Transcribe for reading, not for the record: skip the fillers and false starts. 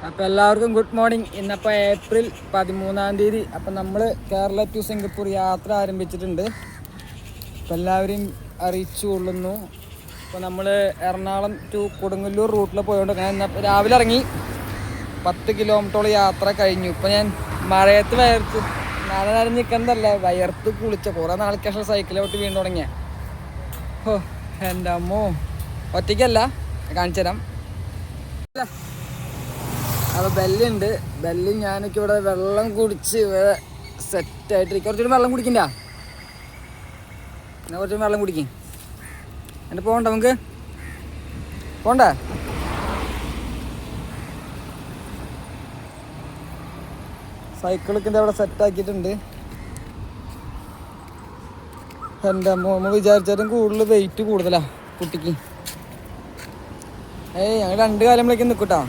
അപ്പോൾ എല്ലാവർക്കും good morning. ഇന്നപ്പോൾ April 13 അപ്പോൾ നമ്മൾ കേരള ടു സിംഗപ്പൂർ യാത്ര ആരംഭിച്ചിട്ടുണ്ട്. അപ്പോൾ എല്ലാവരെയും അറിയിച്ചു കൊള്ളുന്നു. അപ്പോൾ നമ്മൾ എറണാകുളം ടു കൊടുങ്ങല്ലൂർ റൂട്ടിൽ പോയതുകൊണ്ട് ഞാൻ രാവിലെ ഇറങ്ങി 10 കിലോമീറ്ററോളം യാത്ര കഴിഞ്ഞു. ഇപ്പോൾ ഞാൻ മഴയത്ത് വയർത്ത് നനഞ്ഞ് നിൽക്കുന്നതല്ല, വയർത്ത് കുളിച്ച കുറേ നാൾക്ക് ശേഷം സൈക്കിളോട്ട് വീണ്ടും തുടങ്ങിയ. ഓ എൻ്റെ അമ്മോ, ഒറ്റയ്ക്കല്ല, കാണിച്ചു തരാം. അപ്പോൾ ബെല്ലുണ്ട്. ബെല്ല് ഞാനൊക്കെ ഇവിടെ വെള്ളം കുടിച്ച് സെറ്റായിട്ടിരിക്കും. കുറച്ചുകൂടി വെള്ളം കുടിക്കണ്ട, എന്നാൽ കുറച്ചുകൂടി വെള്ളം കുടിക്കും. എന്നിട്ട് പോകണ്ട, നമുക്ക് പോണ്ടേ? സൈക്കിളൊക്കെ എന്താ ഇവിടെ സെറ്റാക്കിയിട്ടുണ്ട്. എൻ്റെ അമ്മ വിചാരിച്ചാലും കൂടുതൽ വെയിറ്റ് കൂടുതലാണ് കുട്ടിക്ക്. ഞങ്ങൾ 2 കാലം വിളിക്കാൻ നിൽക്കൂട്ടോ.